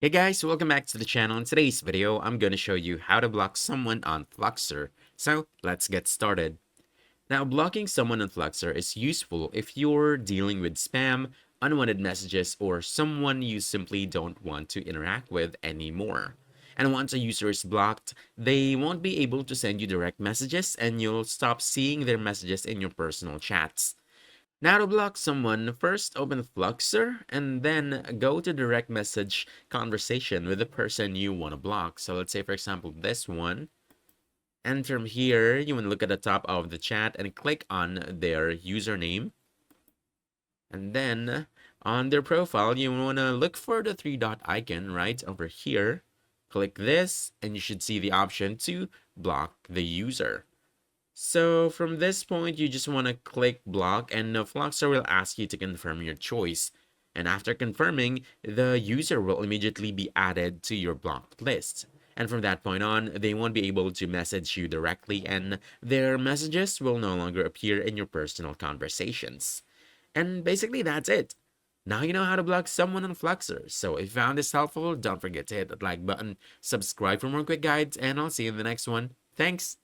Hey guys, welcome back to the channel. In today's video, I'm going to show you how to block someone on Fluxer. So let's get started. Now, blocking someone on Fluxer is useful if you're dealing with spam, unwanted messages, or someone you simply don't want to interact with anymore. And once a user is blocked, they won't be able to send you direct messages and you'll stop seeing their messages in your personal chats. Now to block someone, first open Fluxer and then go to direct message conversation with the person you want to block. So let's say, for example, this one. And from here, you want to look at the top of the chat and click on their username. And then on their profile, you want to look for the three dot icon right over here. Click this, and you should see the option to block the user. So from this point, you just want to click block and the Fluxer will ask you to confirm your choice. And after confirming, the user will immediately be added to your blocked list. And from that point on, they won't be able to message you directly and their messages will no longer appear in your personal conversations. And basically that's it. Now you know how to block someone on Fluxer. So if you found this helpful, don't forget to hit that like button, subscribe for more quick guides, and I'll see you in the next one. Thanks!